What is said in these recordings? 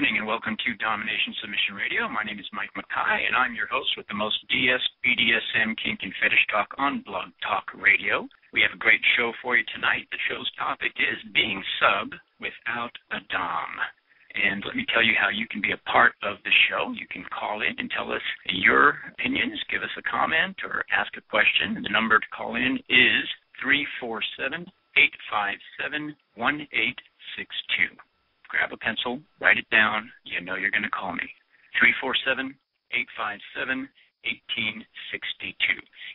evening and welcome to Domination Submission Radio. My name is Mike Mackay and I'm your host with the most DS, BDSM, kink, and fetish talk on Blog Talk Radio. We have a great show for you tonight. The show's topic is being sub without a Dom. And let me tell you how you can be a part of the show. You can call in and tell us your opinions, give us a comment, or ask a question. The number to call in is 347-857-1862. Grab a pencil, write it down. You know you're going to call me. 347-857-1862.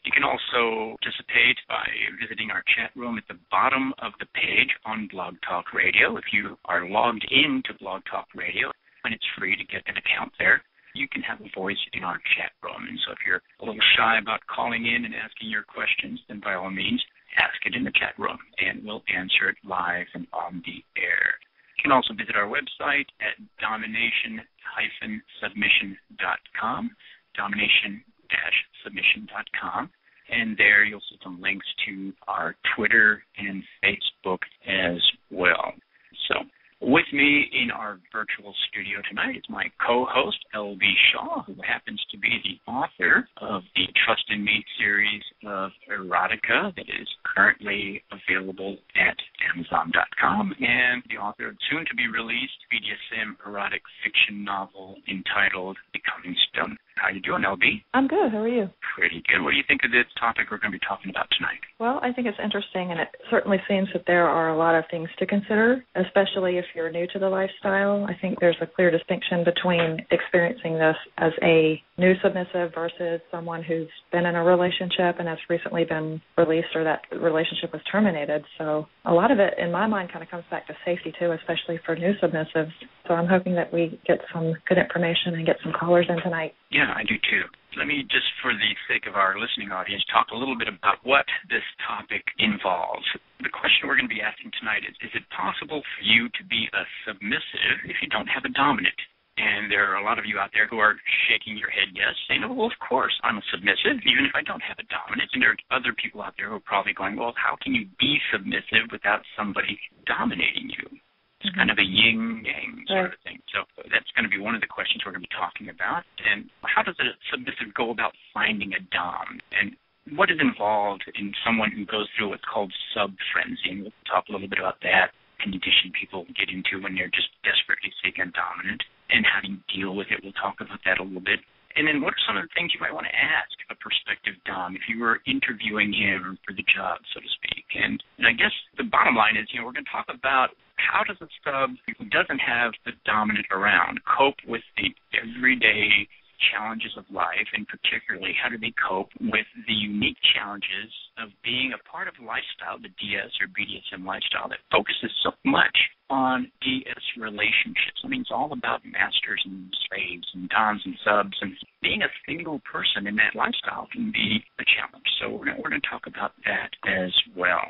You can also participate by visiting our chat room at the bottom of the page on Blog Talk Radio. If you are logged into Blog Talk Radio, and it's free to get an account there, you can have a voice in our chat room. And so if you're a little shy about calling in and asking your questions, then by all means, ask it in the chat room, and we'll answer it live and on the air. You can also visit our website at domination-submission.com, domination-submission.com, and there you'll see some links to our Twitter and Facebook as well. So with me in our virtual studio tonight is my co-host, L.B. Shaw, who happens to be the author of the Trust in Me series of erotica that is currently available at Amazon.com, and the author of soon-to-be-released BDSM erotic fiction novel entitled Becoming Stone. How you doing, LB? I'm good. How are you? Pretty good. What do you think of this topic we're going to be talking about tonight? Well, I think it's interesting, and it certainly seems that there are a lot of things to consider, especially if you're new to the lifestyle. I think there's a clear distinction between experiencing this as a new submissive versus someone who's been in a relationship and has recently been released or that relationship was terminated. So a lot of it, in my mind, kind of comes back to safety, too, especially for new submissives. So I'm hoping that we get some good information and get some callers in tonight. Yeah, I do too. Let me just, for the sake of our listening audience, talk a little bit about what this topic involves. The question we're going to be asking tonight is it possible for you to be a submissive if you don't have a dominant? And there are a lot of you out there who are shaking your head yes, saying, oh, well, of course, I'm a submissive, even if I don't have a dominant. And there are other people out there who are probably going, well, how can you be submissive without somebody dominating you? It's kind of a yin-yang sort of thing. So that's going to be one of the questions we're going to be talking about. And how does a submissive go about finding a dom? And what is involved in someone who goes through what's called sub-frenzy? And we'll talk a little bit about that condition people get into when they're just desperately seeking a dominant. And how do you deal with it? We'll talk about that a little bit. And then what are some of the things you might want to ask a prospective dom if you were interviewing him for the job, so to speak? And I guess the bottom line is, we're going to talk about how does a sub who doesn't have the dominant around cope with the everyday challenges of life, and particularly how do they cope with the unique challenges of being a part of a lifestyle, the DS or BDSM lifestyle, that focuses so much on DS relationships. I mean, it's all about masters and slaves and doms and subs, and being a single person in that lifestyle can be a challenge. So we're going to talk about that as well.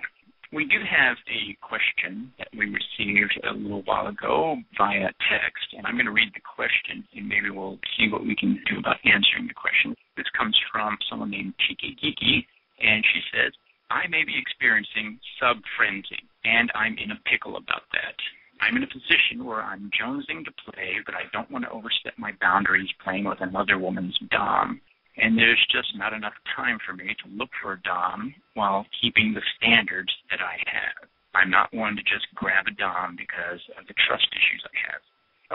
We do have a question that we received a little while ago via text, and I'm going to read the question, and maybe we'll see what we can do about answering the question. This comes from someone named Cheeky Geeky, and she says, I may be experiencing sub-frenzy, and I'm in a pickle about that. I'm in a position where I'm jonesing to play, but I don't want to overstep my boundaries playing with another woman's dom. And there's just not enough time for me to look for a dom while keeping the standards that I have. I'm not one to just grab a dom because of the trust issues I have.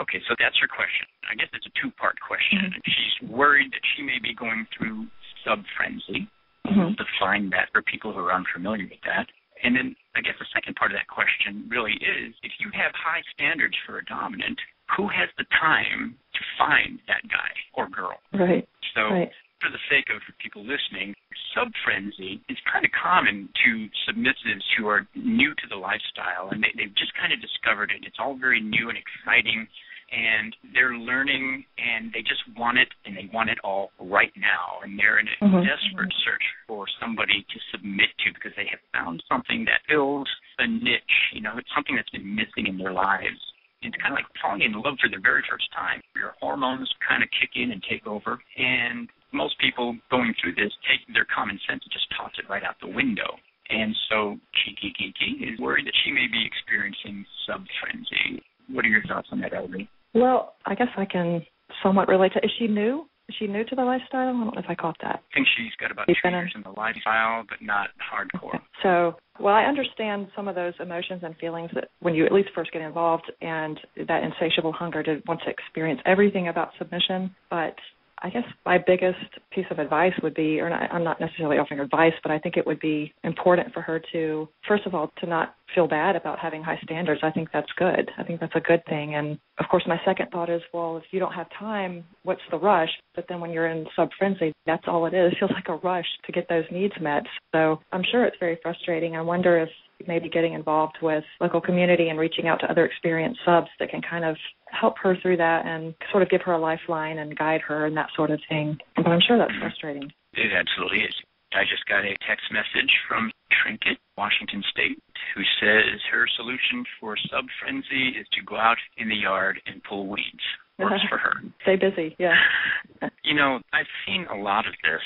Okay, so that's her question. I guess it's a two-part question. Mm-hmm. She's worried that she may be going through sub-frenzy. Mm-hmm. Define that for people who are unfamiliar with that. And then I guess the second part of that question really is, if you have high standards for a dominant, who has the time to find that guy or girl? Right. So for the sake of people listening, sub-frenzy is kind of common to submissives who are new to the lifestyle, and they've just kind of discovered it. It's all very new and exciting, and they're learning, and they just want it, and they want it all right now. And they're in a desperate search for somebody to submit to because they have found something that fills a niche. It's something that's been missing in their lives. It's kind of like falling in love for the very first time. Your hormones kind of kick in and take over, and most people going through this take their common sense and just toss it right out the window. And so Cheeky Geeky is worried that she may be experiencing sub-frenzy. What are your thoughts on that, Elby? Well, I guess I can somewhat relate to, is she new? Is she new to the lifestyle? I don't know if I caught that. I think she's got about 2 years in the lifestyle, but not hardcore. Okay. So, well, I understand some of those emotions and feelings that when you at least first get involved, and that insatiable hunger to want to experience everything about submission. But I guess my biggest piece of advice would be, or not, I'm not necessarily offering advice, but I think it would be important for her to, first of all, to not feel bad about having high standards. I think that's good. I think that's a good thing. And, of course, my second thought is, well, if you don't have time, what's the rush? But then when you're in sub-frenzy, that's all it is. It feels like a rush to get those needs met. So I'm sure it's very frustrating. I wonder if maybe getting involved with local community and reaching out to other experienced subs that can kind of help her through that and sort of give her a lifeline and guide her and that sort of thing. But I'm sure that's frustrating. It absolutely is. I just got a text message from Trinket, Washington State, who says her solution for sub-frenzy is to go out in the yard and pull weeds. Works for her. Stay busy, yeah. You know, I've seen a lot of this,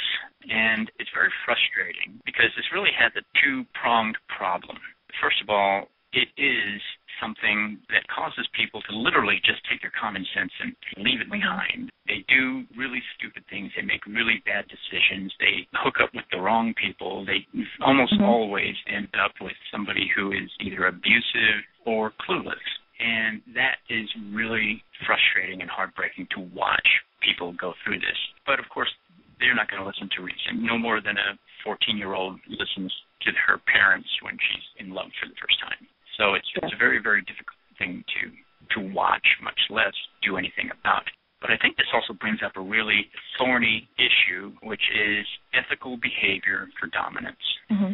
and it's very frustrating because this really has a two-pronged problem. First of all, it is something that causes people to literally just take their common sense and leave it behind. They do really stupid things. They make really bad decisions. They hook up with the wrong people. They almost always end up with somebody who is either abusive or clueless. And that is really frustrating and heartbreaking to watch people go through this. But, of course, they're not going to listen to reason. No more than a 14-year-old listens to her parents when she's in love for the first time. So it's a very, very difficult thing to watch, much less do anything about it. But I think this also brings up a really thorny issue, which is ethical behavior for dominance,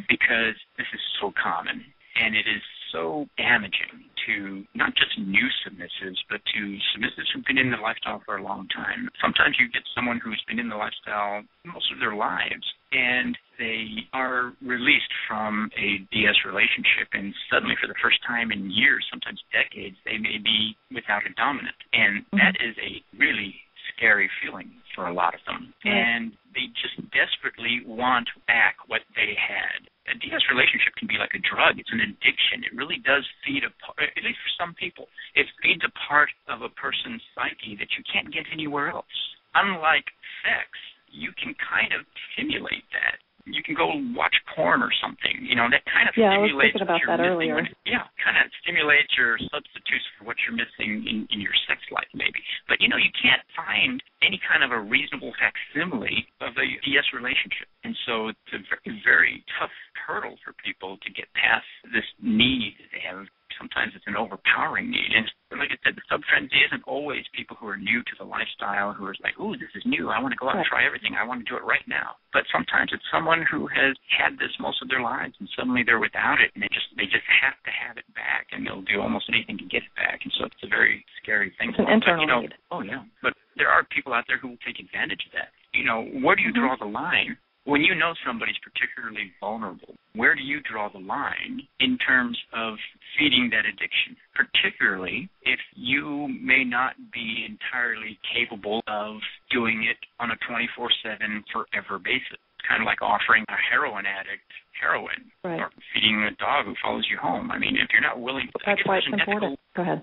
because this is so common, and it is so damaging to not just new submissives, but to submissives who've been in the lifestyle for a long time. Sometimes you get someone who's been in the lifestyle most of their lives, and they are released from a DS relationship, and suddenly for the first time in years, sometimes decades, they may be without a dominant. And that is a really scary feeling for a lot of them. And they just desperately want back what they had. A DS relationship can be like a drug. It's an addiction. It really does feed a part, at least for some people, it feeds a part of a person's psyche that you can't get anywhere else. Unlike sex, you can kind of stimulate that. You can go watch porn or something. You know, that kind of stimulates I was thinking about that earlier. Kind of stimulates your substitutes for what you're missing in your sex life, maybe. But, you know, you can't find any kind of a reasonable facsimile of a DS relationship. And so it's a very, very tough hurdle for people to get past this need that they have. Sometimes it's an overpowering need. And like I said, the sub-frenzy isn't always people who are new to the lifestyle, who are like, ooh, this is new. I want to go out and try everything. I want to do it right now. But sometimes it's someone who has had this most of their lives, and suddenly they're without it, and they just have to have it back, and they'll do almost anything to get it back. And so it's a very scary thing. It's an internal need. Oh, yeah. But there are people out there who will take advantage of that. You know, where do you draw the line? When you know somebody's particularly vulnerable, where do you draw the line in terms of feeding that addiction, particularly if you may not be entirely capable of doing it on a 24/7 forever basis? It's kind of like offering a heroin addict heroin or feeding a dog who follows you home. I mean, if you're not willing to... That's why it's important. Go ahead.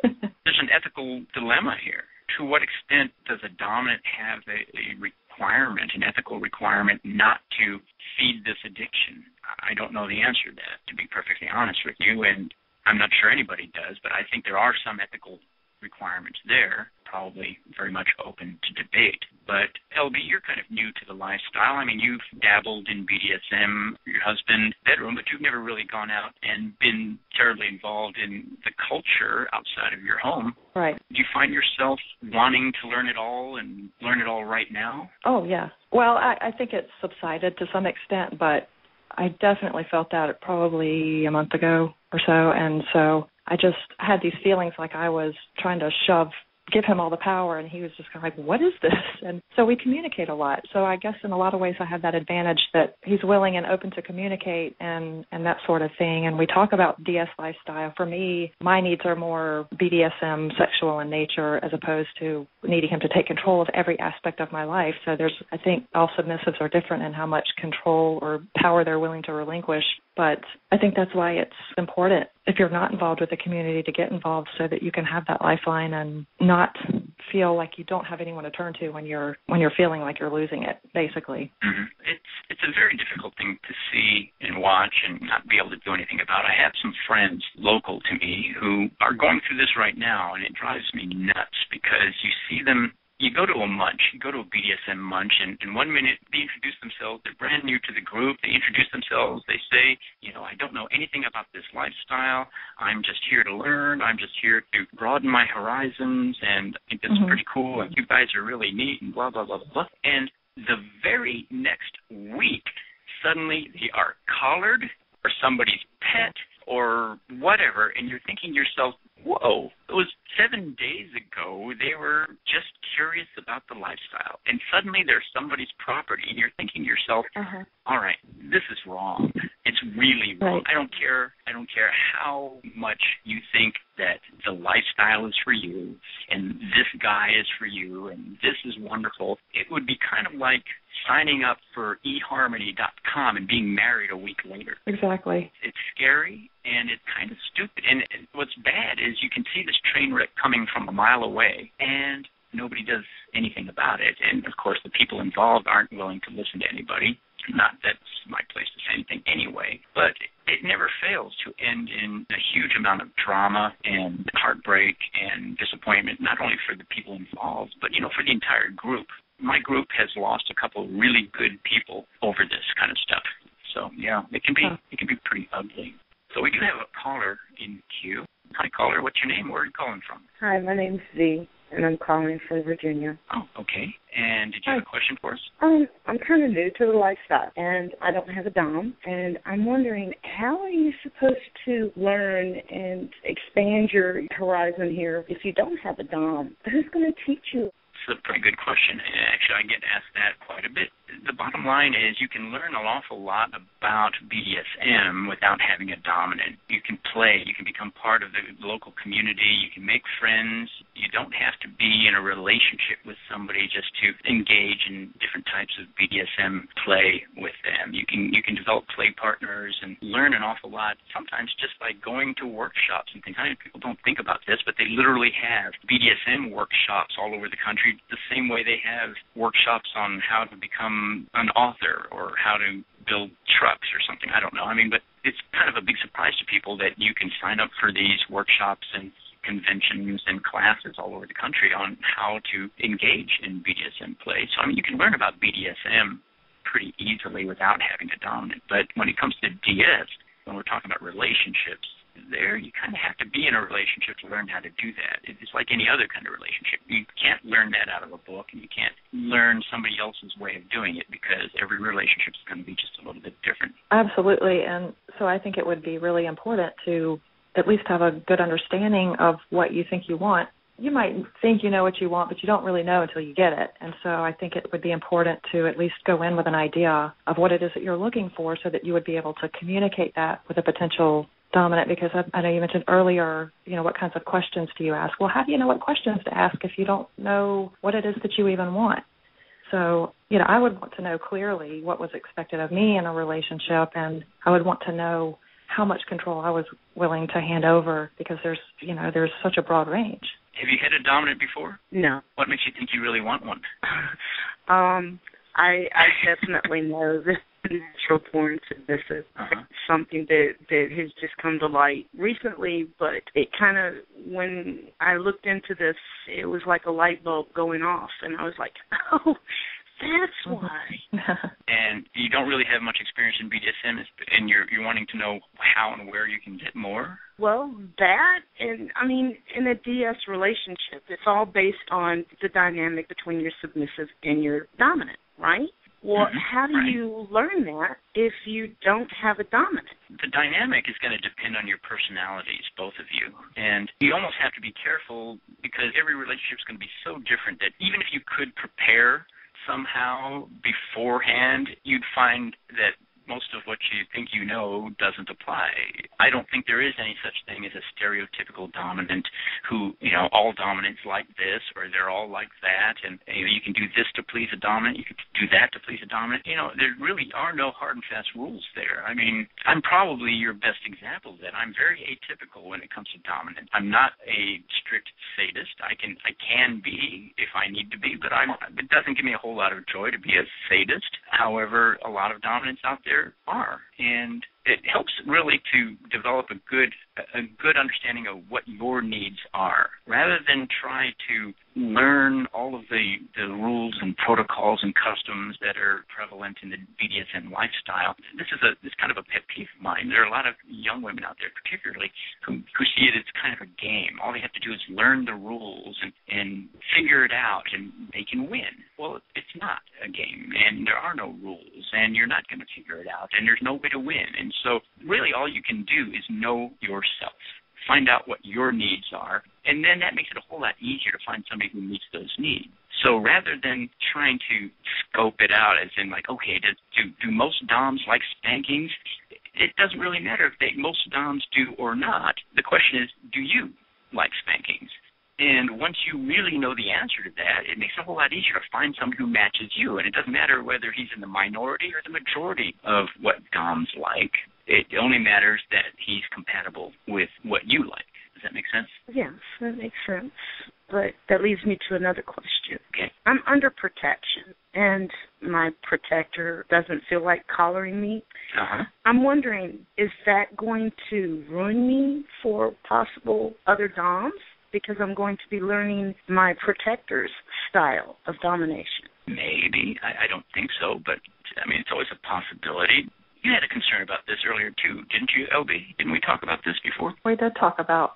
There's an ethical dilemma here. To what extent does a dominant have a requirement, an ethical requirement, not to feed this addiction? I don't know the answer to that, to be perfectly honest with you, and I'm not sure anybody does, but I think there are some ethical requirements there, probably very much open to debate. But, LB, you're kind of new to the lifestyle. I mean, you've dabbled in BDSM, your husband's bedroom, but you've never really gone out and been terribly involved in the culture outside of your home. Right. Do you find yourself wanting to learn it all and learn it all right now? Oh, yeah. Well, I think it's subsided to some extent, but I definitely felt that probably a month ago or so, and so I just had these feelings like I was trying to shove give him all the power, and he was just kind of like, what is this? And so we communicate a lot. So I guess in a lot of ways I have that advantage that he's willing and open to communicate and that sort of thing. And we talk about DS lifestyle. For me, my needs are more BDSM, sexual in nature, as opposed to needing him to take control of every aspect of my life. So I think all submissives are different in how much control or power they're willing to relinquish. But I think that's why it's important, if you're not involved with the community, to get involved so that you can have that lifeline and not feel like you don't have anyone to turn to when you're feeling like you're losing it, basically. Mm-hmm. It's a very difficult thing to see and watch and not be able to do anything about. I have some friends local to me who are going through this right now, and it drives me nuts because you see them. You go to a munch, you go to a BDSM munch, and 1 minute they introduce themselves, they're brand new to the group, they introduce themselves, they say, I don't know anything about this lifestyle, I'm just here to learn, I'm just here to broaden my horizons, and I think that's pretty cool, and you guys are really neat, and blah, blah, blah, blah. And the very next week, suddenly they are collared, or somebody's pet, or whatever, and you're thinking to yourself, whoa, it was 7 days ago they were just curious about the lifestyle, and suddenly they're somebody's property, and you're thinking to yourself, all right, this is wrong. It's really wrong. Right. I don't care how much you think that the lifestyle is for you, and this guy is for you, and this is wonderful. It would be kind of like signing up for eHarmony.com and being married a week later. Exactly. It's scary, and it's kind of stupid. And what's bad is you can see this train wreck coming from a mile away, and nobody does anything about it. And, of course, the people involved aren't willing to listen to anybody. Not that's my place to say anything anyway. But it never fails to end in a huge amount of drama and heartbreak and disappointment, not only for the people involved, but, for the entire group. My group has lost a couple of really good people over this kind of stuff. So, yeah, it can be pretty ugly. So we do have a caller in queue. Hi, caller. What's your name? Where are you calling from? Hi, my name's Z, and I'm calling from Virginia. Oh, okay. And did you have a question for us? I'm kind of new to the lifestyle, and I don't have a dom, and I'm wondering, how are you supposed to learn and expand your horizon here if you don't have a dom? Who's going to teach you? It's a pretty good question. Actually, I get asked that quite a bit. The bottom line is you can learn an awful lot about BDSM without having a dominant. You can play. You can become part of the local community. You can make friends. You don't have to be in a relationship with somebody just to engage in different types of BDSM play with them. You can develop play partners and learn an awful lot, sometimes just by going to workshops and things. I mean, people don't think about this, but they literally have BDSM workshops all over the country, the same way they have workshops on how to become an author or how to build trucks or something. I don't know. I mean, but it's kind of a big surprise to people that you can sign up for these workshops and conventions and classes all over the country on how to engage in BDSM play. So, I mean, you can learn about BDSM pretty easily without having a dominant. But when it comes to DS, when we're talking about relationships, there you kind of have to be in a relationship to learn how to do that. It's like any other kind of relationship. You can't learn that out of a book, and you can't learn somebody else's way of doing it because every relationship is going to be just a little bit different. Absolutely, and so I think it would be really important to at least have a good understanding of what you think you want. You might think you know what you want, but you don't really know until you get it. And so I think it would be important to at least go in with an idea of what it is that you're looking for so that you would be able to communicate that with a potential dominant, because I know you mentioned earlier, what kinds of questions do you ask? Well, how do you know what questions to ask if you don't know what it is that you even want? So, I would want to know clearly what was expected of me in a relationship, and I would want to know how much control I was willing to hand over because there's such a broad range. Have you had a dominant before? No. What makes you think you really want one? I definitely know this natural born submissive. Something that has just come to light recently, but it kind of, when I looked into this, it was like a light bulb going off, and I was like, oh, that's why. And you don't really have much experience in BDSM, and you're wanting to know how and where you can get more? Well, that, and I mean, in a DS relationship, it's all based on the dynamic between your submissive and your dominant, right? Well, how do you learn that if you don't have a dominant? The dynamic is going to depend on your personalities, both of you. And you almost have to be careful because every relationship is going to be so different that even if you could prepare somehow beforehand, you'd find that most of what you think you know doesn't apply. I don't think there is any such thing as a stereotypical dominant who, all dominants like this or they're all like that, and you can do this to please a dominant, you can do that to please a dominant. There really are no hard and fast rules there. I mean, I'm probably your best example of that. I'm very atypical when it comes to dominant. I'm not a strict sadist. I can be if I need to be, but it doesn't give me a whole lot of joy to be a sadist. However, a lot of dominants out there are, and it helps really to develop a good understanding of what your needs are, rather than try to learn all of the rules and protocols and customs that are prevalent in the BDSM lifestyle. This is kind of a pet peeve of mine. There are a lot of young women out there, particularly, who see it as kind of a game. All they have to do is learn the rules and figure it out, and they can win. Well, it's not a game, and there are no rules, and you're not going to figure it out, and there's no way to win. And so really all you can do is know yourself. Find out what your needs are, and then that makes it a whole lot easier to find somebody who meets those needs. So rather than trying to scope it out as in like, okay, do most DOMs like spankings? It doesn't really matter if most DOMs do or not. The question is, do you like spankings? And once you really know the answer to that, it makes it a whole lot easier to find someone who matches you. And it doesn't matter whether he's in the minority or the majority of what DOMs like. It only matters that he's compatible with what you like. Does that make sense? Yes, that makes sense. But that leads me to another question. Okay. I'm under protection, and my protector doesn't feel like collaring me. Uh-huh. I'm wondering, is that going to ruin me for possible other DOMs? Because I'm going to be learning my protector's style of domination. Maybe. I don't think so, but, it's always a possibility. You had a concern about this earlier, too, didn't you, LB? Didn't we talk about this before? We did talk about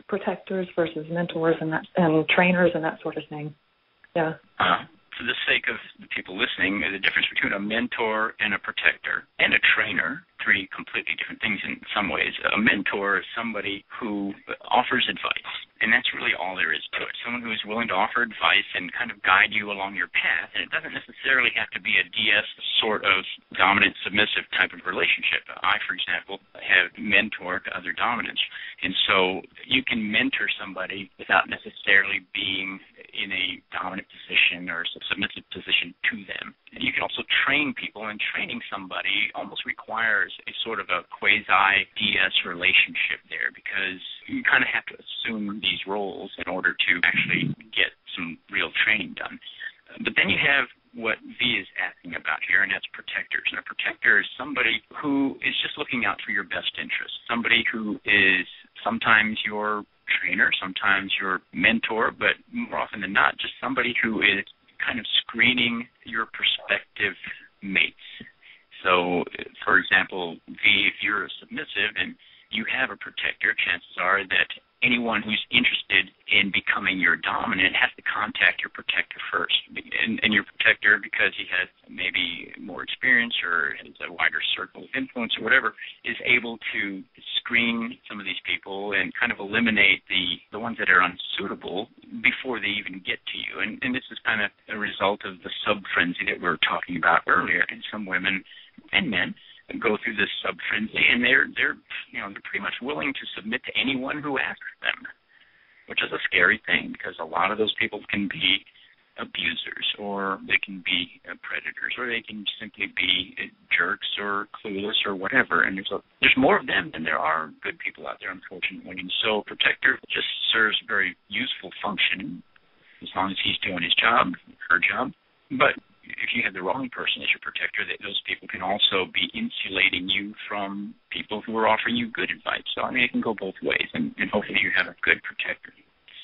protectors versus mentors and trainers and that sort of thing. Yeah. For the sake of the people listening, the difference between a mentor and a protector and a trainer, three completely different things in some ways. A mentor is somebody who offers advice, and that's really all there is to it. Someone who is willing to offer advice and kind of guide you along your path, and it doesn't necessarily have to be a DS sort of dominant submissive type of relationship. I, for example, have mentored other dominants, and so you can mentor somebody without necessarily being in a dominant position or submissive position to them. And you can also train people, and training somebody almost requires a sort of a quasi-DS relationship there, because you kind of have to assume these roles in order to actually get some real training done. But then you have what V is asking about here, and that's protectors. And a protector is somebody who is just looking out for your best interest, somebody who is sometimes your trainer, sometimes your mentor, but more often than not, just somebody who is kind of screening your prospective mates. So, for example, V, if you're a submissive and you have a protector, chances are that anyone who's interested in becoming your dominant has to contact your protector first. And your protector, because he has maybe more experience or has a wider circle of influence or whatever, is able to screen some of these people and kind of eliminate the ones that are unsuitable before they even get to you. And this is kind of a result of the sub-frenzy that we were talking about earlier. And some women and men go through this sub-frenzy, and they're pretty much willing to submit to anyone who asks them, which is a scary thing, because a lot of those people can be abusers, or they can be predators, or they can simply be jerks or clueless or whatever. And there's more of them than there are good people out there, unfortunately. And so protector just serves a very useful function as long as he's doing his job, her job. But if you have the wrong person as your protector, those people can also be insulating you from people who are offering you good advice. So, it can go both ways, and hopefully you have a good protector.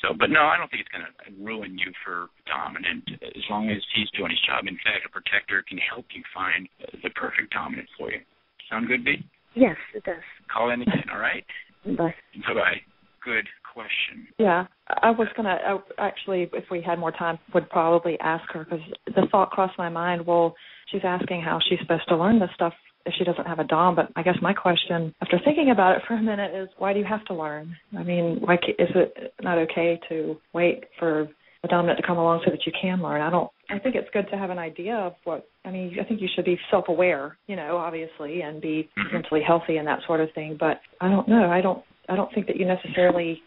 So, but no, I don't think it's going to ruin you for dominant as long as he's doing his job. In fact, a protector can help you find the perfect dominant for you. Sound good, B? Yes, it does. Call in again, all right? Bye. Bye-bye. Good question. Yeah, I was going to, actually, if we had more time, would probably ask her, because the thought crossed my mind, well, she's asking how she's supposed to learn this stuff if she doesn't have a dom. But I guess my question, after thinking about it for a minute, is why do you have to learn? I mean, is it not okay to wait for a dominant to come along so that you can learn? I think it's good to have an idea of I think you should be self-aware, obviously, and be mentally healthy and that sort of thing. But I don't know. I don't think that you necessarily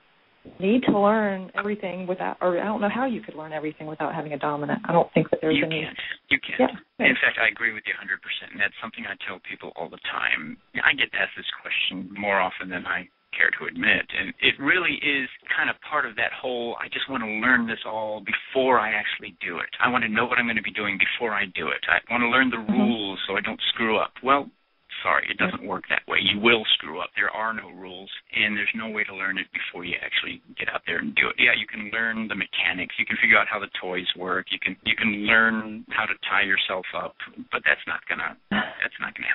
need to learn everything without, or I don't know how you could learn everything without having a dominant. I don't think that there's any. You can't. Yeah. In fact, I agree with you 100%, and that's something I tell people all the time. I get asked this question more often than I care to admit, and it really is kind of part of that whole, I just want to learn this all before I actually do it. I want to know what I'm going to be doing before I do it. I want to learn the rules so I don't screw up. Well, sorry, it doesn't work that way. You will screw up. There are no rules, and there's no way to learn it before you actually get out there and do it. Yeah, you can learn the mechanics. You can figure out how the toys work. You can learn how to tie yourself up, but that's not gonna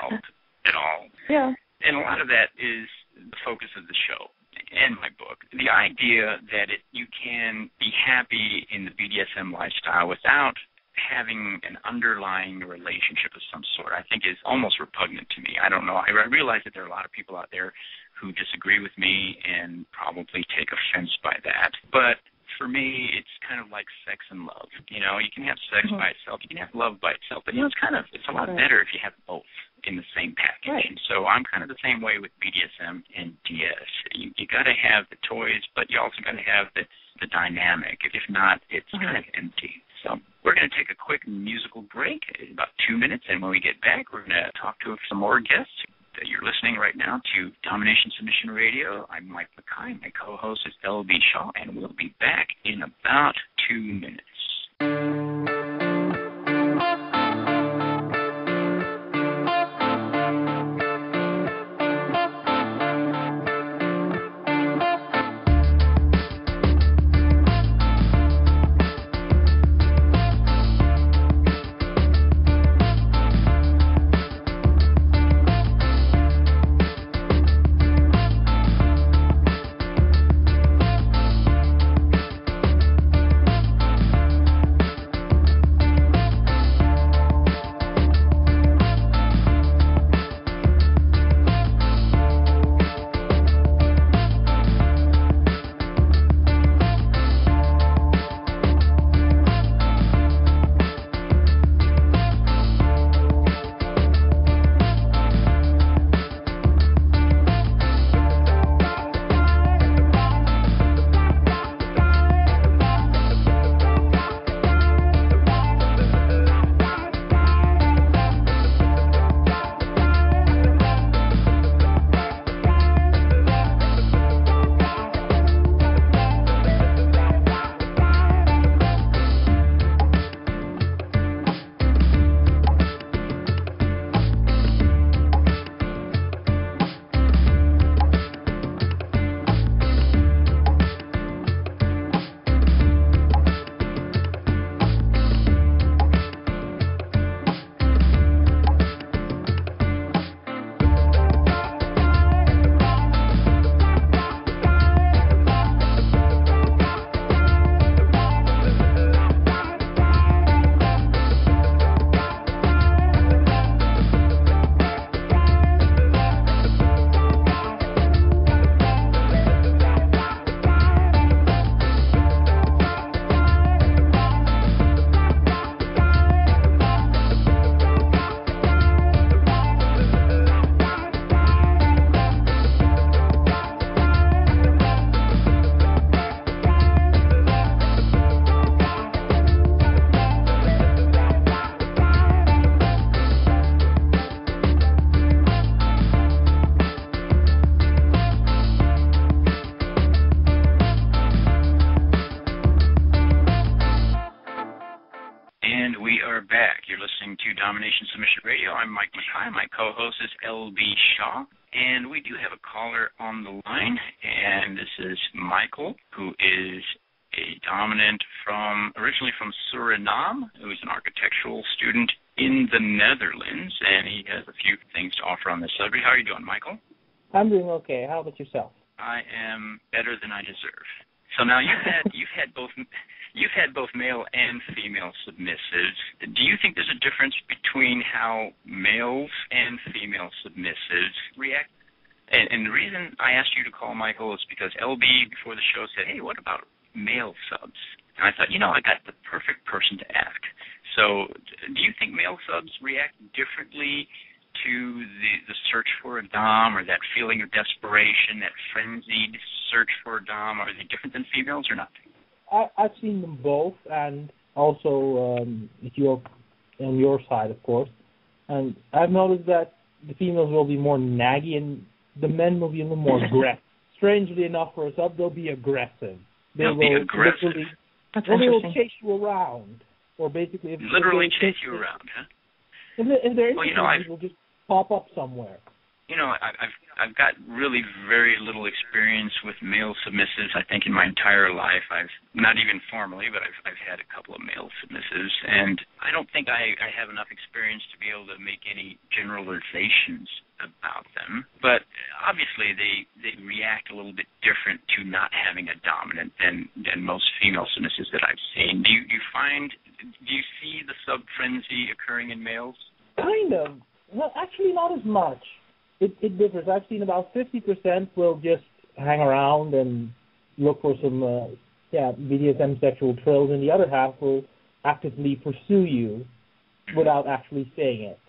help at all. Yeah. And a lot of that is the focus of the show and my book. The idea that you can be happy in the BDSM lifestyle without having an underlying relationship of some sort, I think is almost repugnant to me. I don't know. I realize that there are a lot of people out there who disagree with me and probably take offense by that. But for me, it's kind of like sex and love. You can have sex by itself, you can have love by itself, but it's a lot better if you have both in the same package. Right. And so I'm kind of the same way with BDSM and DS. You got to have the toys, but you also got to have the dynamic. If not, it's kind of empty. So we're going to take a quick musical break, about 2 minutes, and when we get back, we're going to talk to some more guests. You're listening right now to Domination Submission Radio. I'm Mike McKay. My co-host is L.B. Shaw, and we'll be back in about 2 minutes. Domination Submission Radio. I'm Mike McKay. My co-host is L.B. Shaw. And we do have a caller on the line, and this is Michael, who is a dominant originally from Suriname, who is an architectural student in the Netherlands, and he has a few things to offer on this subject. How are you doing, Michael? I'm doing okay. How about yourself? I am better than I deserve. So now you've had both male and female submissives. Do you think there's a difference between how males and female submissives react? And the reason I asked you to call Michael is because LB before the show said, "Hey, what about male subs?" And I thought, I got the perfect person to ask. So do you think male subs react differently to the search for a dom, or that feeling of desperation, that frenzied search for a dom? Are they different than females or not? I've seen them both, and also if you're on your side, of course. And I've noticed that the females will be more naggy, and the men will be a little more aggressive. Strangely enough, for a sub, they'll be aggressive. They'll be aggressive. They will chase you around, or basically literally chase you around, huh? If they're interested, they will just pop up somewhere. I've got really very little experience with male submissives. I think in my entire life, I've not even formally, but I've had a couple of male submissives, and I don't think I have enough experience to be able to make any generalizations about them. But obviously, they react a little bit different to not having a dominant than most female submissives that I've seen. Do you see the sub frenzy occurring in males? Kind of. Well, actually, not as much. It differs. I've seen about 50% will just hang around and look for some BDSM sexual thrills, and the other half will actively pursue you without actually saying it.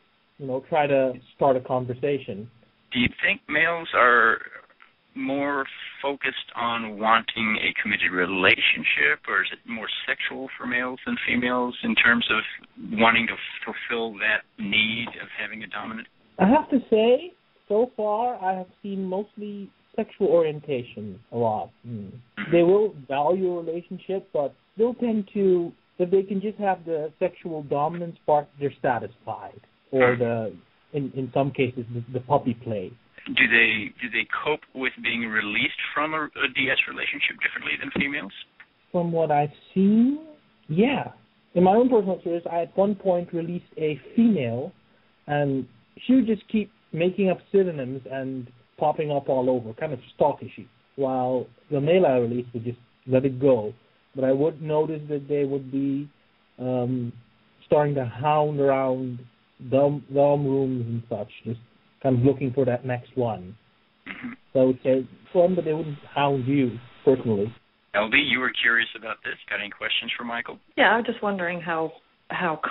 Try to start a conversation. Do you think males are more focused on wanting a committed relationship, or is it more sexual for males than females in terms of wanting to fulfill that need of having a dominant? I have to say, so far, I have seen mostly sexual orientation a lot. They will value a relationship, but they'll tend to, if they can just have the sexual dominance part, they're satisfied. Or in some cases, the puppy play. Do they cope with being released from a DS relationship differently than females? From what I've seen, yeah. In my own personal experience, I at one point released a female, and she would just keep making up synonyms and popping up all over, kind of stalkishy, while the male I released would just let it go. But I would notice that they would be starting to hound around dom rooms and such, just kind of looking for that next one. So I would say fun, but they wouldn't hound you personally. LB, you were curious about this. Got any questions for Michael? Yeah, I was just wondering how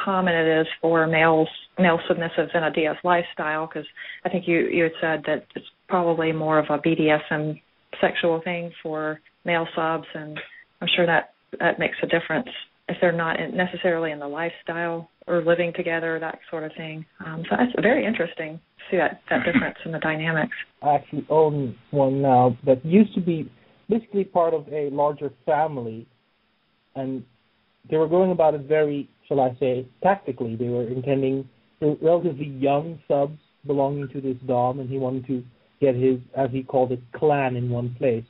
common it is for male submissives in a DS lifestyle, because I think you had said that it's probably more of a BDSM sexual thing for male subs, and I'm sure that makes a difference if they're not necessarily in the lifestyle or living together, that sort of thing. So that's very interesting to see that difference in the dynamics. I actually own one now that used to be basically part of a larger family, and they were going about it very, shall I say, tactically. They were intending relatively young subs belonging to this dom, and he wanted to get his, as he called it, clan in one place.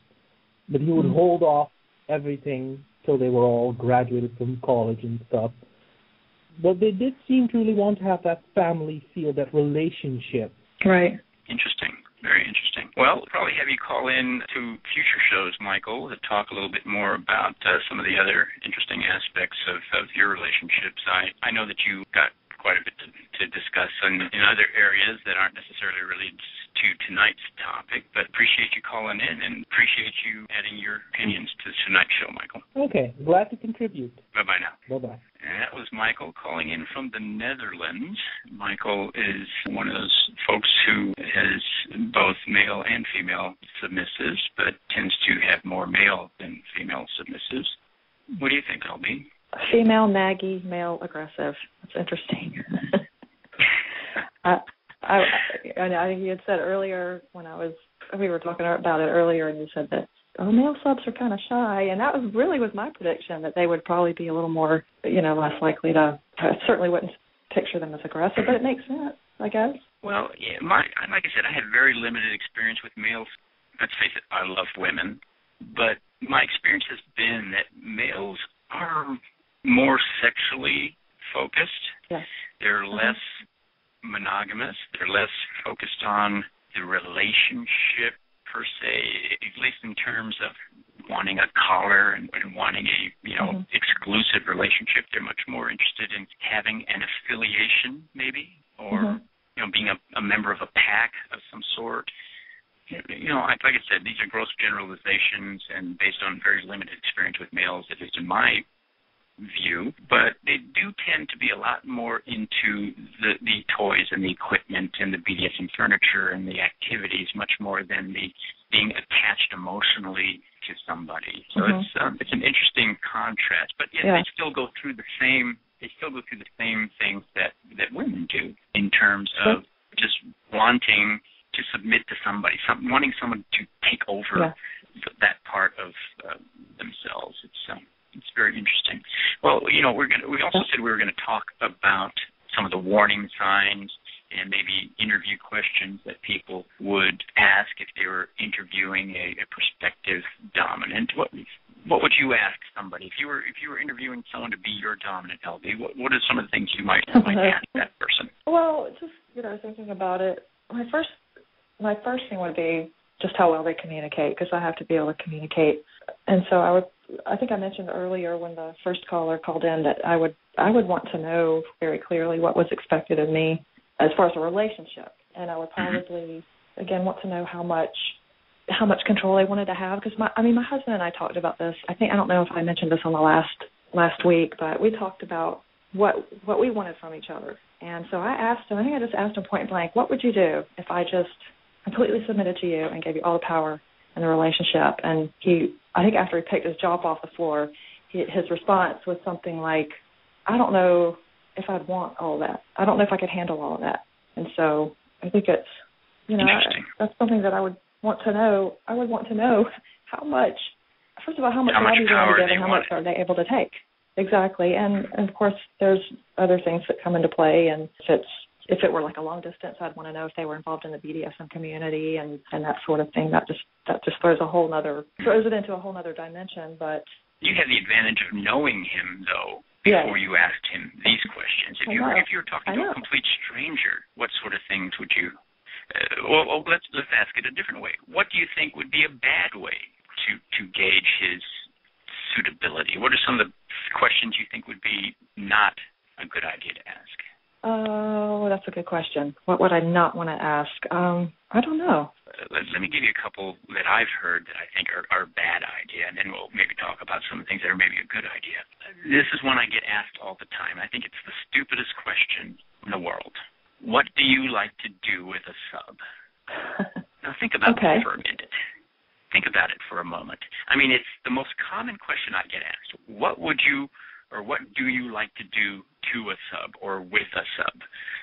But he would hold off everything till they were all graduated from college and stuff. But they did seem to really want to have that family feel, that relationship. Right. Interesting. Very interesting. Well, we'll probably have you call in to future shows, Michael, to talk a little bit more about some of the other interesting aspects of your relationships. I know that you got quite a bit to discuss in other areas that aren't necessarily related to tonight's topic, but appreciate you calling in and appreciate you adding your opinions to tonight's show, Michael. Okay. Glad to contribute. Bye-bye now. Bye-bye. And that was Michael calling in from the Netherlands. Michael is one of those folks who has both male and female submissives, but tends to have more male than female submissives. What do you think, LB? Female naggy, male aggressive. That's interesting. I you had said earlier we were talking about it earlier, and you said that male subs are kind of shy, and that was my prediction, that they would probably be a little more, less likely to. I certainly wouldn't picture them as aggressive, but it makes sense, I guess. Well, yeah, like I said, I had very limited experience with males. Let's face it, I love women, but my experience has been that males are more sexually focused. Yes. They're less monogamous. They're less focused on the relationship per se, at least in terms of wanting a collar and wanting a exclusive relationship. They're much more interested in having an affiliation, maybe, or being a member of a pack of some sort. Like I said, these are gross generalizations and based on very limited experience with males, at least in my view, but they do tend to be a lot more into the toys and the equipment and the BDSM furniture and the activities much more than the being attached emotionally to somebody. So it's an interesting contrast, but yet they still go through the same things that women do in terms of just wanting to submit to somebody, wanting someone to take over that part of themselves. It's very interesting. Well, we also said we were going to talk about some of the warning signs and maybe interview questions that people would ask if they were interviewing a prospective dominant. What would you ask somebody if you were interviewing someone to be your dominant, LB? What are some of the things you might ask that person? Well, just thinking about it, my first thing would be just how well they communicate, because I have to be able to communicate. And so I think I mentioned earlier when the first caller called in that I would want to know very clearly what was expected of me as far as a relationship, and I would probably again want to know how much control I wanted to have, because my husband and I talked about this. I don't know if I mentioned this on the last week, but we talked about what we wanted from each other. And so I just asked him point blank, what would you do if I just completely submitted to you and gave you all the power in the relationship? And I think after he picked his jaw off the floor, his response was something like, I don't know if I'd want all of that. I don't know if I could handle all of that. And so I think it's, that's something that I would want to know. I would want to know how much power are they willing to give and how much are they able to take. Exactly. And of course, there's other things that come into play. And if it were like a long distance, I'd want to know if they were involved in the BDSM community and that sort of thing. That just throws it into a whole nother dimension. But you had the advantage of knowing him, though, before you asked him these questions. If you were talking to a complete stranger, what sort of things would you? Let's ask it a different way. What do you think would be a bad way to gauge his suitability? What are some of the questions you think would be not a good idea to ask? Oh, that's a good question. What would I not want to ask? I don't know. Let me give you a couple that I've heard that I think are a bad idea, and then we'll maybe talk about some of the things that are maybe a good idea. This is one I get asked all the time. I think it's the stupidest question in the world. What do you like to do with a sub? Now think about that for a minute. Think about it for a moment. It's the most common question I get asked. What do you like to do to a sub or with a sub?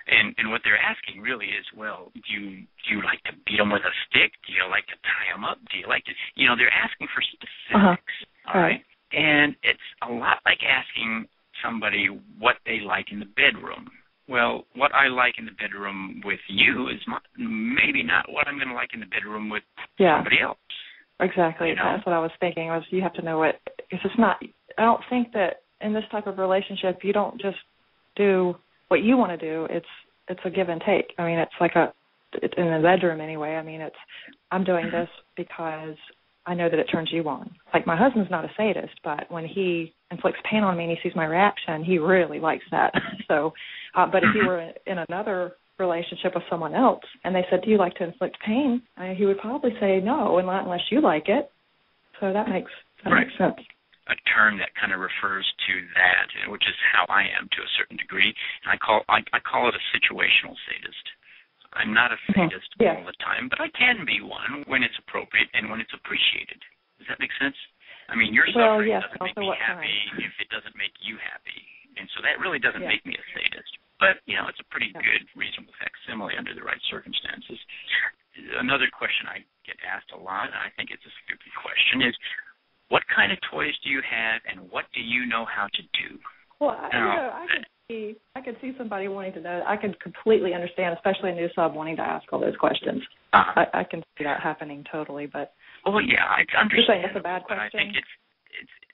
And what they're asking really is, well, do you like to beat them with a stick? Do you like to tie them up? Do you like to, they're asking for specifics, all right? And it's a lot like asking somebody what they like in the bedroom. Well, what I like in the bedroom with you is maybe not what I'm going to like in the bedroom with somebody else. Exactly. That's what I was thinking, was you have to know what, because it's not, I don't think that in this type of relationship, you don't just do what you want to do. It's a give and take. It's like it's in the bedroom anyway. I'm doing this because I know that it turns you on. Like, my husband's not a sadist, but when he inflicts pain on me and he sees my reaction, he really likes that. So, but if you were in another relationship with someone else and they said, do you like to inflict pain? He would probably say no, unless you like it. So that makes sense. A term that kind of refers to that, which is how I am to a certain degree. And I call it a situational sadist. I'm not a sadist all the time, but I can be one when it's appropriate and when it's appreciated. Does that make sense? Your suffering doesn't make me happy if it doesn't make you happy. And so that really doesn't make me a sadist. But, it's a pretty good, reasonable facsimile under the right circumstances. Another question I get asked a lot, and I think it's a stupid question, is what kind of toys do you have and what do you know how to do? Well, I could see somebody wanting to know. I could completely understand, especially a new sub wanting to ask all those questions. I can see that happening totally, but... Well, yeah, I understand. You're saying it's a bad question?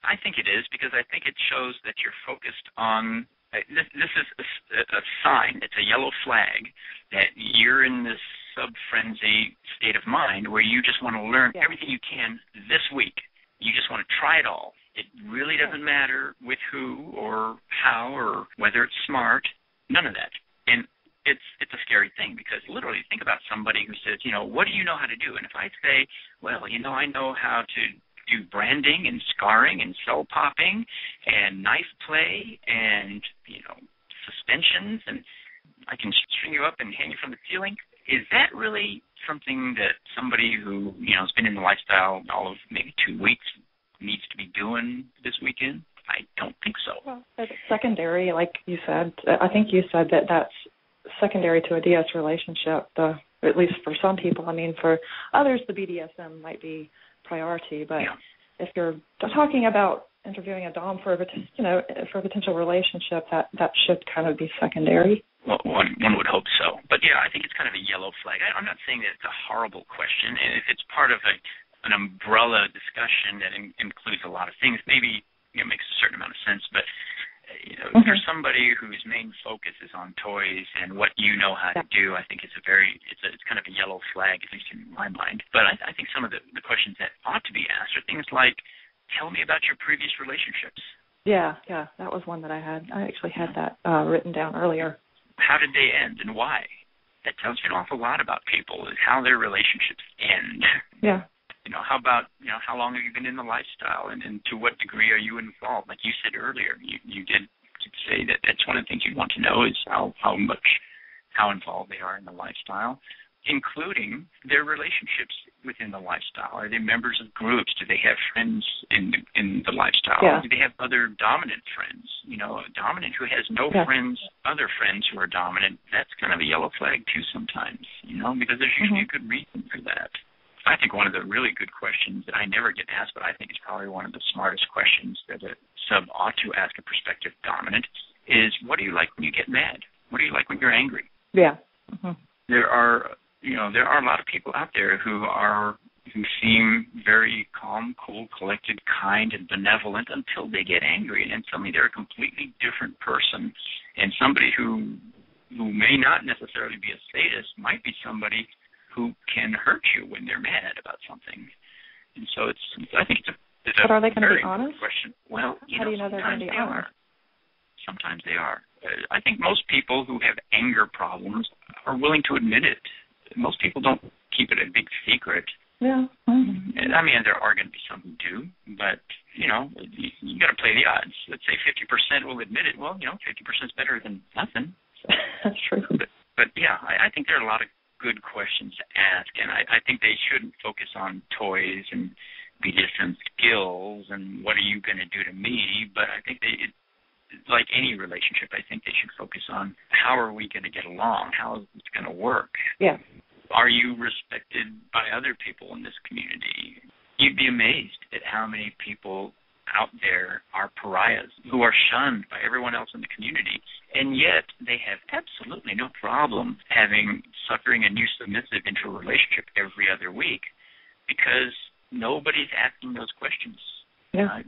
I think it is, because I think it shows that you're focused on... This is a sign. It's a yellow flag that you're in this sub-frenzy state of mind where you just want to learn everything you can this week. You just want to try it all. It really doesn't matter with who or how or whether it's smart. None of that. And it's a scary thing because literally think about somebody who says, what do you know how to do? And if I say, well, I know how to do branding and scarring and cell popping and knife play and, suspensions, and I can string you up and hang you from the ceiling. Is that really something that somebody who, has been in the lifestyle all of maybe 2 weeks needs to be doing this weekend? I don't think so. Well, it's secondary, like you said. I think you said that that's secondary to a DS relationship, at least for some people. I mean, for others, the BDSM might be priority, but if you're talking about interviewing a dom for a potential relationship, that should kind of be secondary. Well, one would hope so. But, I think it's kind of a yellow flag. I'm not saying that it's a horrible question. And if it's part of an umbrella discussion that includes a lot of things, maybe it makes a certain amount of sense. But, for somebody whose main focus is on toys and what you know how to do, I think it's kind of a yellow flag, at least in my mind. But I think some of the questions that ought to be asked are things like, tell me about your previous relationships. Yeah, that was one that I had. I actually had that written down earlier. How did they end and why? That tells you an awful lot about people, is how their relationships end. Yeah. How about, how long have you been in the lifestyle and to what degree are you involved? Like you said earlier, you did say that that's one of the things you want to know is how involved they are in the lifestyle, including their relationships within the lifestyle. Are they members of groups? Do they have friends in the lifestyle? Yeah. Do they have other dominant friends? A dominant who has no friends, other friends who are dominant, that's kind of a yellow flag too sometimes, because there's usually a good reason for that. I think one of the really good questions that I never get asked, but I think it's probably one of the smartest questions that a sub ought to ask a prospective dominant is, what do you like when you get mad? What do you like when you're angry? Yeah. There are a lot of people out there who seem very calm, cool, collected, kind, and benevolent until they get angry, and suddenly they're a completely different person. And somebody who may not necessarily be a sadist might be somebody who can hurt you when they're mad about something. And so I think it's a but are they going to be honest? Question. Well, how do you know they're going to be honest? Sometimes they are. I think most people who have anger problems are willing to admit it. Most people don't keep it a big secret. Yeah. I mean, there are going to be some who do, but, you got to play the odds. Let's say 50% will admit it. Well, 50% is better than nothing. So, that's true. But I think there are a lot of good questions to ask, and I think they shouldn't focus on toys and BDSM skills and what are you going to do to me, but I think like any relationship, I think they should focus on how are we going to get along, how is it going to work. Yeah. Are you respected by other people in this community? You'd be amazed at how many people out there are pariahs who are shunned by everyone else in the community, and yet they have absolutely no problem suckering a new submissive into a relationship every other week because nobody's asking those questions. Yeah.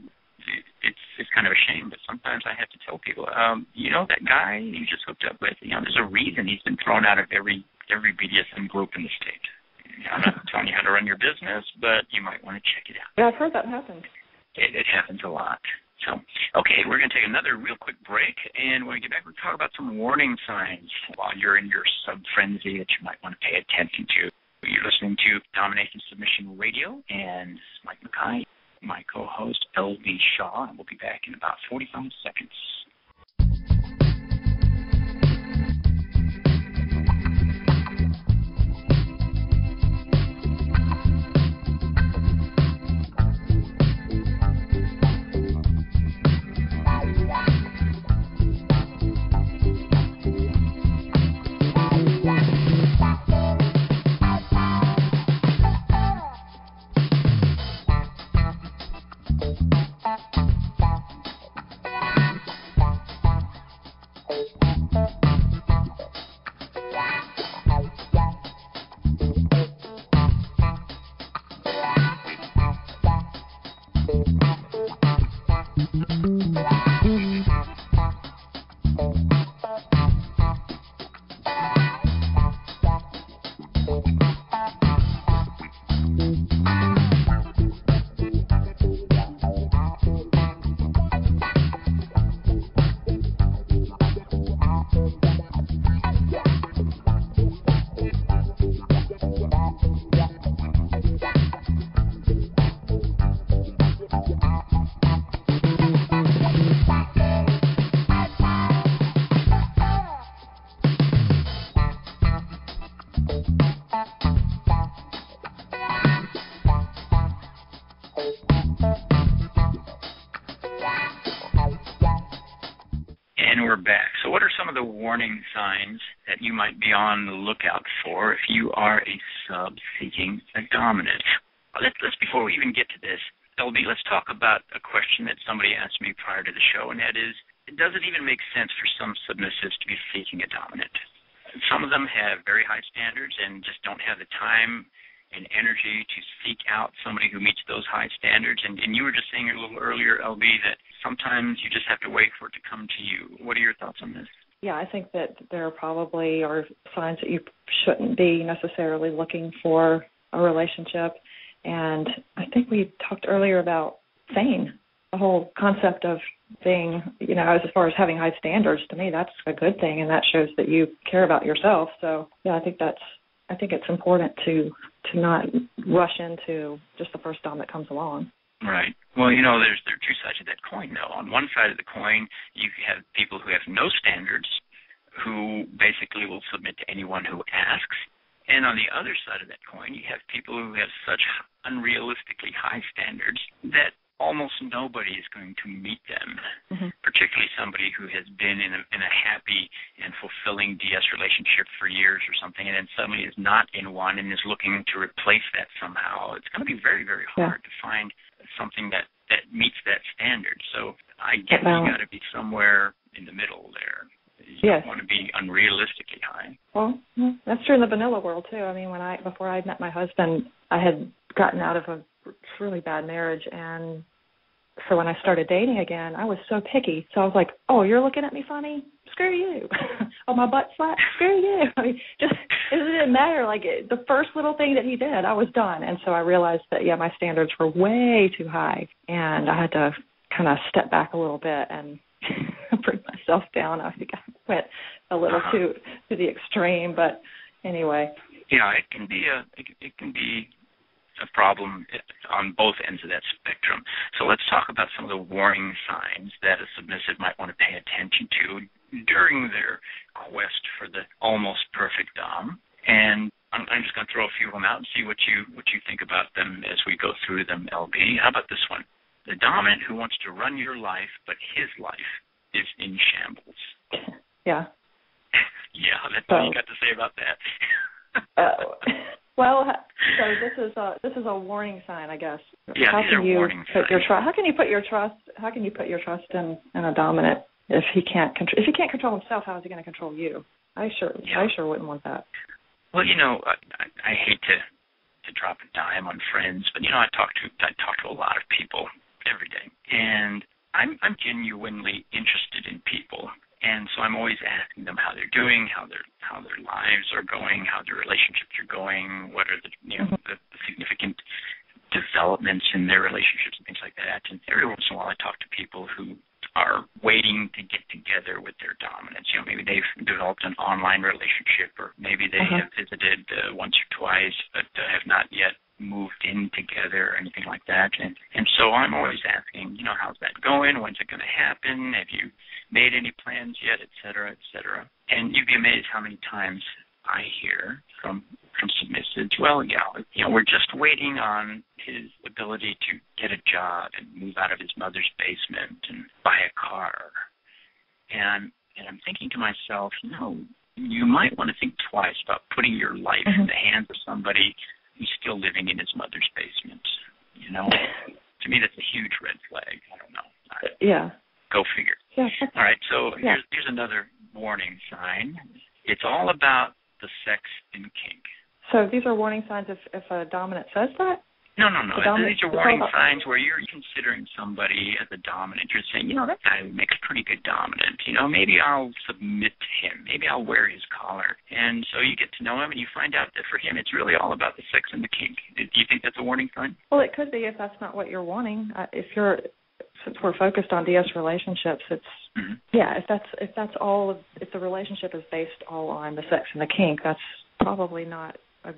It's kind of a shame, but sometimes I have to tell people, that guy you just hooked up with, there's a reason he's been thrown out of every BDSM group in the state. I'm not telling you how to run your business, but you might want to check it out. Yeah, I've heard that happen. It happens a lot. So, okay, we're going to take another real quick break, and when we get back, we'll talk about some warning signs while you're in your sub-frenzy that you might want to pay attention to. You're listening to Domination Submission Radio, and this is Mike Mackay, my co-host, L.B. Shaw, and we'll be back in about 45 seconds. And we're back. So what are some of the warning signs that you might be on the lookout for if you are a sub seeking a dominant? Let's before we even get to this, LB, let's talk about a question that somebody asked me prior to the show, and that is, does it even make sense for some submissives to be seeking a dominant? Some of them have very high standards and just don't have the time and energy to seek out somebody who meets those high standards. And you were just saying a little earlier, LB, that sometimes you just have to wait for it to come to you. What are your thoughts on this? Yeah, I think that there probably are signs that you shouldn't be necessarily looking for a relationship. And I think we talked earlier about sane. The whole concept of being, as far as having high standards, to me, that's a good thing, and that shows that you care about yourself. So, yeah, I think it's important to not rush into just the first dom that comes along. Right. Well, there are two sides of that coin, though. On one side of the coin, you have people who have no standards, who basically will submit to anyone who asks. And on the other side of that coin, you have people who have such unrealistically high standards that almost nobody is going to meet them, particularly somebody who has been in a happy and fulfilling DS relationship for years or something, and then suddenly is not in one and is looking to replace that somehow. It's going to be very, very hard to find something that meets that standard. So I guess you got to be somewhere in the middle there. You don't want to be unrealistically high. Well, that's true in the vanilla world, too. I mean, before I met my husband, I had gotten out of a really bad marriage, and so when I started dating again, I was so picky. So I was like, oh, you're looking at me funny? Screw you. Oh, my butt flat? Screw you. I mean, it didn't matter. Like, the first little thing that he did, I was done. And so I realized that, my standards were way too high, and I had to kind of step back a little bit and bring myself down. I think I went a little too to the extreme, but anyway. Yeah, it can be a problem on both ends of that spectrum. So let's talk about some of the warning signs that a submissive might want to pay attention to during their quest for the almost perfect dom. And I'm just going to throw a few of them out and see what you think about them as we go through them, LB. How about this one? The dominant who wants to run your life, but his life is in shambles. Yeah. Yeah, that's what you got to say about that. Well, so this is a warning sign, I guess. Yeah, these are warning signs. How can you put your trust in a dominant if he can't control himself? How is he going to control you? I sure wouldn't want that. Well, I hate to drop a dime on friends, but I talk to a lot of people every day, and I'm genuinely interested in people. And so I'm always asking them how they're doing, how their lives are going, how their relationships are going, what are the significant developments in their relationships and things like that. And every once in a while I talk to people who are waiting to get together with their dominants. Maybe they've developed an online relationship, or maybe they have visited once or twice but have not yet moved in together or anything like that. And so I'm always asking, how's that going? When's it going to happen? Have you made any plans yet, et cetera, et cetera? And you'd be amazed how many times I hear from submissives, well, we're just waiting on his ability to get a job and move out of his mother's basement and buy a car. And I'm thinking to myself, you might want to think twice about putting your life in the hands of somebody who's still living in his mother's basement. To me, that's a huge red flag. I don't know. Yeah. Go figure. Yeah. All right, so here's another warning sign. It's all about the sex and kink. So these are warning signs if a dominant says that? No. These are warning signs where you're considering somebody as a dominant. You're saying, that guy makes a pretty good dominant. Maybe I'll submit to him. Maybe I'll wear his collar. And so you get to know him, and you find out that for him it's really all about the sex and the kink. Do you think that's a warning sign? Well, it could be if that's not what you're wanting. Since we're focused on DS relationships, it's if that's all if the relationship is based all on the sex and the kink, that's probably not a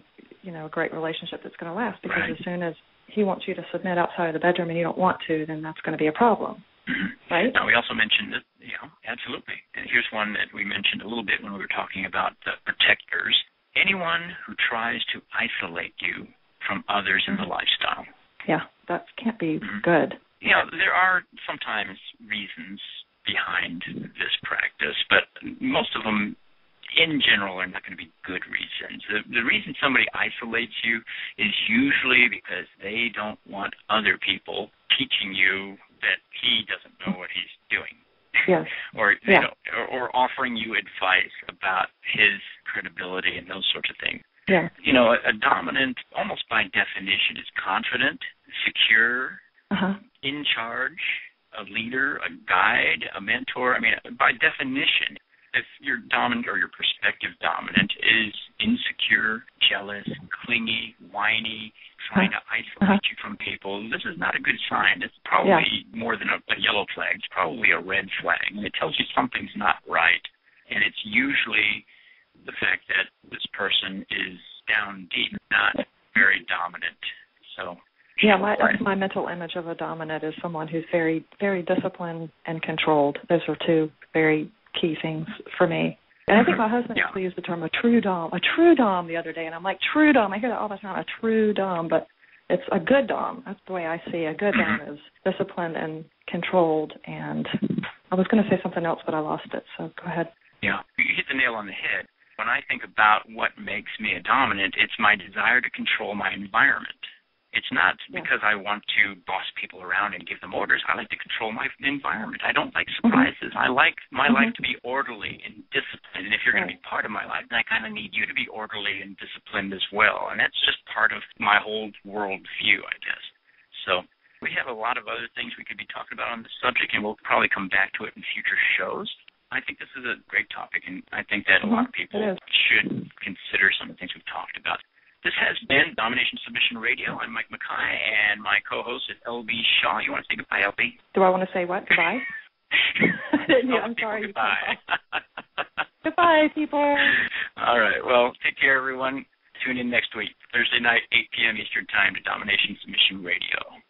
great relationship that's going to last, because as soon as he wants you to submit outside of the bedroom and you don't want to, then that's going to be a problem. Right? Now, we also mentioned that, absolutely. And here's one that we mentioned a little bit when we were talking about the protectors. Anyone who tries to isolate you from others in the lifestyle. Yeah, that can't be good. There are sometimes reasons behind this practice, but most of them in general are not going to be good reasons. The reason somebody isolates you is usually because they don't want other people teaching you that he doesn't know what he's doing. Yes. Or you know, or offering you advice about his credibility and those sorts of things. Yeah. You know, a dominant, almost by definition, is confident, secure, in charge, a leader, a guide, a mentor. I mean, by definition, if your dominant or your prospective dominant is insecure, jealous, clingy, whiny, trying to isolate you from people, this is not a good sign. It's probably more than a yellow flag. It's probably a red flag. And it tells you something's not right. And it's usually the fact that this person is down deep, not very dominant. So yeah, my mental image of a dominant is someone who's very, very disciplined and controlled. Those are two very key things for me. And I think my husband actually used the term a true dom the other day, and I'm like, true dom. I hear that all the time, a true dom, but it's a good dom. That's the way I see a good dom is disciplined and controlled. And I was going to say something else, but I lost it, so go ahead. Yeah, you hit the nail on the head. When I think about what makes me a dominant, it's my desire to control my environment. It's not because I want to boss people around and give them orders. I like to control my environment. I don't like surprises. I like my life to be orderly and disciplined. And if you're going to be part of my life, then I kind of need you to be orderly and disciplined as well. And that's just part of my whole world view, I guess. So we have a lot of other things we could be talking about on this subject, and we'll probably come back to it in future shows. I think this is a great topic, and I think that a lot of people should consider some of the things we've talked about. This has been Domination Submission Radio. I'm Mike Mackay, and my co-host is L.B. Shaw. You want to say goodbye, L.B.? Do I want to say what? Goodbye? I'm sorry. Goodbye. Goodbye, people. All right. Well, take care, everyone. Tune in next week, Thursday night, 8 p.m. Eastern Time to Domination Submission Radio.